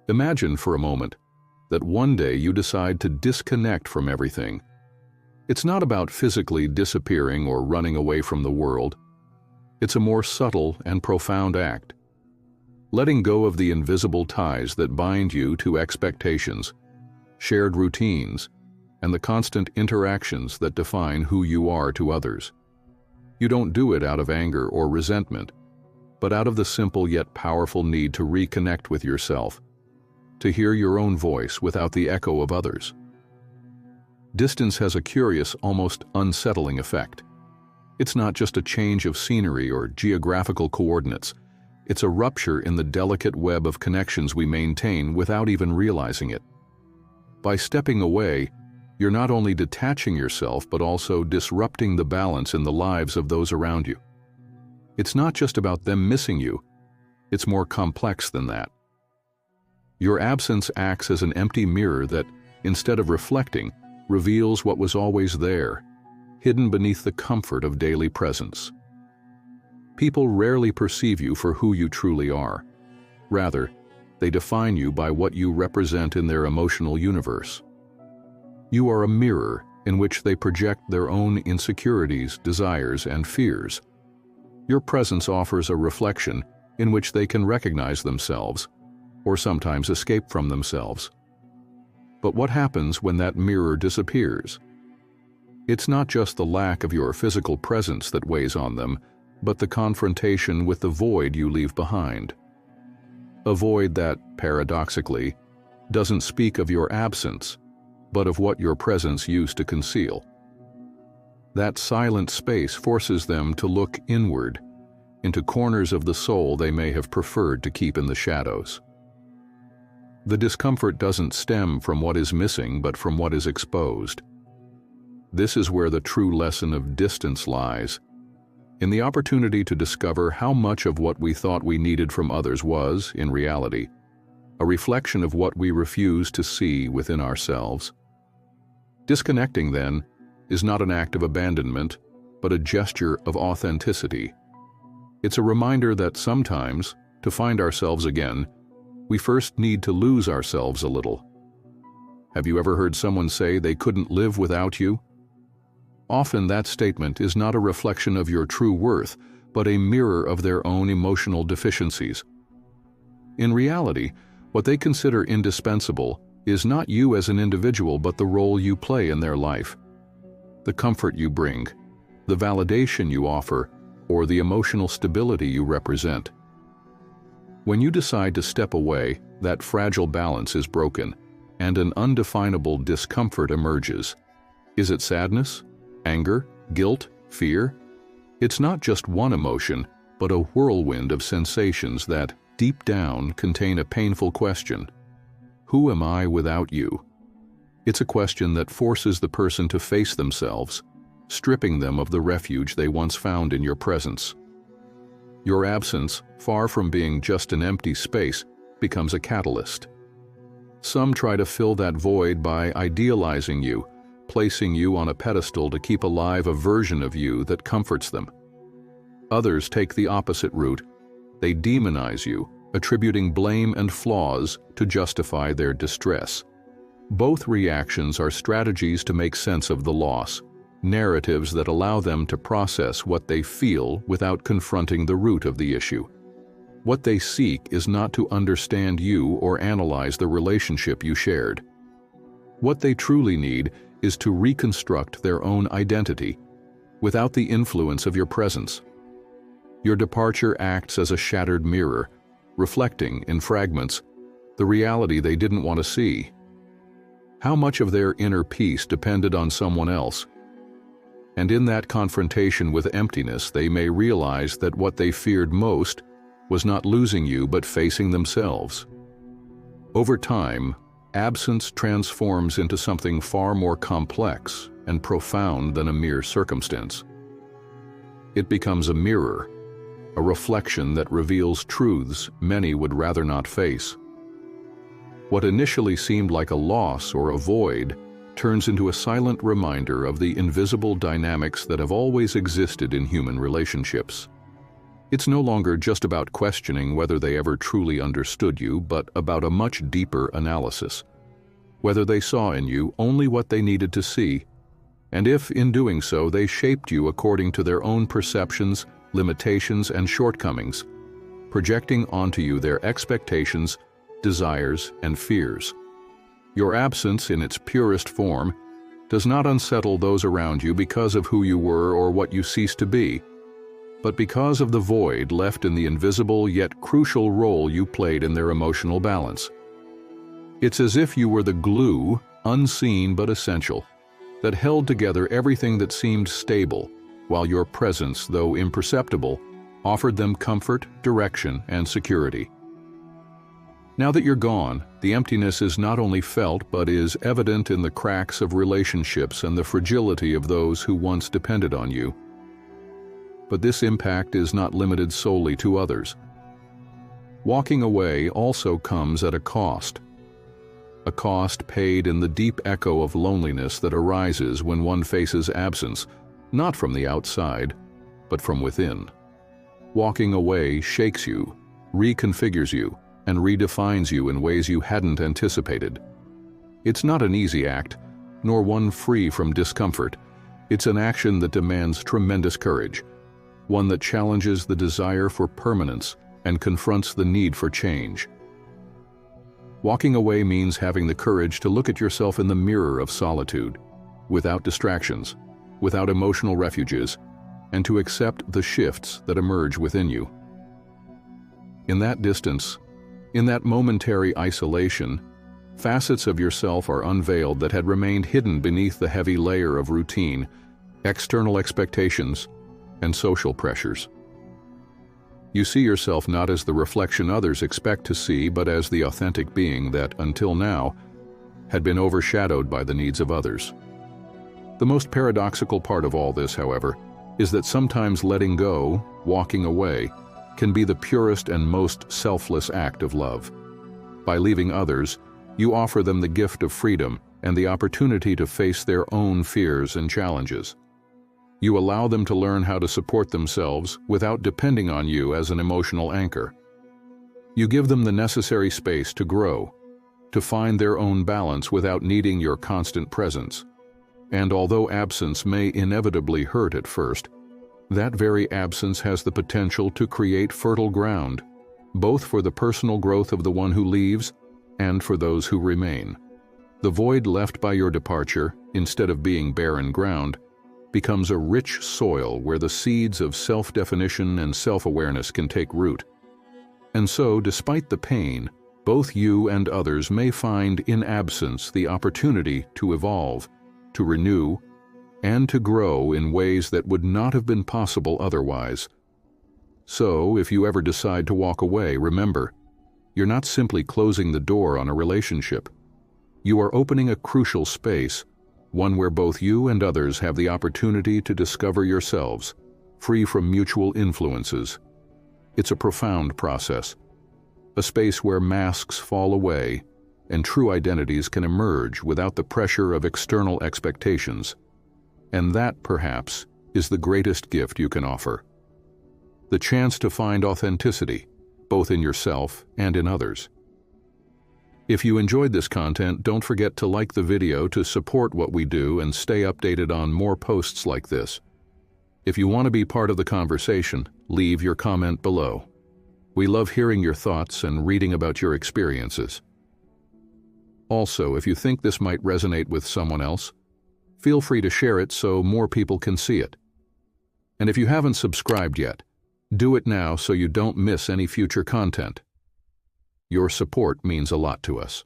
Imagine for a moment that one day you decide to disconnect from everything. It's not about physically disappearing or running away from the world. It's a more subtle and profound act. Letting go of the invisible ties that bind you to expectations, shared routines, and the constant interactions that define who you are to others. You don't do it out of anger or resentment, but out of the simple yet powerful need to reconnect with yourself, to hear your own voice without the echo of others. Distance has a curious, almost unsettling effect. It's not just a change of scenery or geographical coordinates. It's a rupture in the delicate web of connections we maintain without even realizing it. By stepping away, you're not only detaching yourself but also disrupting the balance in the lives of those around you. It's not just about them missing you. It's more complex than that. Your absence acts as an empty mirror that, instead of reflecting, reveals what was always there, hidden beneath the comfort of daily presence. People rarely perceive you for who you truly are. Rather, they define you by what you represent in their emotional universe. You are a mirror in which they project their own insecurities, desires, and fears. Your presence offers a reflection in which they can recognize themselves, or sometimes escape from themselves. But what happens when that mirror disappears? It's not just the lack of your physical presence that weighs on them, but the confrontation with the void you leave behind. A void that, paradoxically, doesn't speak of your absence, but of what your presence used to conceal. That silent space forces them to look inward, into corners of the soul they may have preferred to keep in the shadows. The discomfort doesn't stem from what is missing, but from what is exposed. This is where the true lesson of distance lies, in the opportunity to discover how much of what we thought we needed from others was, in reality, a reflection of what we refuse to see within ourselves. Disconnecting, then, is not an act of abandonment, but a gesture of authenticity. It's a reminder that sometimes, to find ourselves again, we first need to lose ourselves a little. Have you ever heard someone say they couldn't live without you? Often that statement is not a reflection of your true worth, but a mirror of their own emotional deficiencies. In reality, what they consider indispensable is not you as an individual, but the role you play in their life, the comfort you bring, the validation you offer, or the emotional stability you represent. When you decide to step away, that fragile balance is broken, and an undefinable discomfort emerges. Is it sadness, anger, guilt, fear? It's not just one emotion, but a whirlwind of sensations that, deep down, contain a painful question. Who am I without you? It's a question that forces the person to face themselves, stripping them of the refuge they once found in your presence. Your absence, far from being just an empty space, becomes a catalyst. Some try to fill that void by idealizing you, placing you on a pedestal to keep alive a version of you that comforts them. Others take the opposite route. They demonize you, attributing blame and flaws to justify their distress. Both reactions are strategies to make sense of the loss, narratives that allow them to process what they feel without confronting the root of the issue. What they seek is not to understand you or analyze the relationship you shared. What they truly need is to reconstruct their own identity without the influence of your presence. Your departure acts as a shattered mirror, reflecting, in fragments, the reality they didn't want to see. How much of their inner peace depended on someone else? And in that confrontation with emptiness, they may realize that what they feared most was not losing you but facing themselves. Over time, absence transforms into something far more complex and profound than a mere circumstance. It becomes a mirror, a reflection that reveals truths many would rather not face. What initially seemed like a loss or a void turns into a silent reminder of the invisible dynamics that have always existed in human relationships. It's no longer just about questioning whether they ever truly understood you, but about a much deeper analysis. Whether they saw in you only what they needed to see, and if, in doing so, they shaped you according to their own perceptions, limitations, and shortcomings, projecting onto you their expectations, desires, and fears. Your absence, in its purest form, does not unsettle those around you because of who you were or what you ceased to be, but because of the void left in the invisible yet crucial role you played in their emotional balance. It's as if you were the glue, unseen but essential, that held together everything that seemed stable, while your presence, though imperceptible, offered them comfort, direction, and security. Now that you're gone, the emptiness is not only felt but is evident in the cracks of relationships and the fragility of those who once depended on you. But this impact is not limited solely to others. Walking away also comes at a cost paid in the deep echo of loneliness that arises when one faces absence, not from the outside, but from within. Walking away shakes you, reconfigures you, and redefines you in ways you hadn't anticipated. It's not an easy act, nor one free from discomfort. It's an action that demands tremendous courage, one that challenges the desire for permanence and confronts the need for change. Walking away means having the courage to look at yourself in the mirror of solitude, without distractions, without emotional refuges, and to accept the shifts that emerge within you. In that distance, in that momentary isolation, facets of yourself are unveiled that had remained hidden beneath the heavy layer of routine, external expectations, and social pressures. You see yourself not as the reflection others expect to see, but as the authentic being that, until now, had been overshadowed by the needs of others. The most paradoxical part of all this, however, is that sometimes letting go, walking away, can be the purest and most selfless act of love. By leaving others, you offer them the gift of freedom and the opportunity to face their own fears and challenges. You allow them to learn how to support themselves without depending on you as an emotional anchor. You give them the necessary space to grow, to find their own balance without needing your constant presence. And although absence may inevitably hurt at first, that very absence has the potential to create fertile ground, both for the personal growth of the one who leaves and for those who remain. The void left by your departure, instead of being barren ground, becomes a rich soil where the seeds of self-definition and self-awareness can take root. And so, despite the pain, both you and others may find in absence the opportunity to evolve, to renew, and to grow in ways that would not have been possible otherwise. So, if you ever decide to walk away, remember, you're not simply closing the door on a relationship. You are opening a crucial space, one where both you and others have the opportunity to discover yourselves, free from mutual influences. It's a profound process, a space where masks fall away and true identities can emerge without the pressure of external expectations. And that, perhaps, is the greatest gift you can offer. The chance to find authenticity, both in yourself and in others. If you enjoyed this content, don't forget to like the video to support what we do and stay updated on more posts like this. If you want to be part of the conversation, leave your comment below. We love hearing your thoughts and reading about your experiences. Also, if you think this might resonate with someone else, feel free to share it so more people can see it. And if you haven't subscribed yet, do it now so you don't miss any future content. Your support means a lot to us.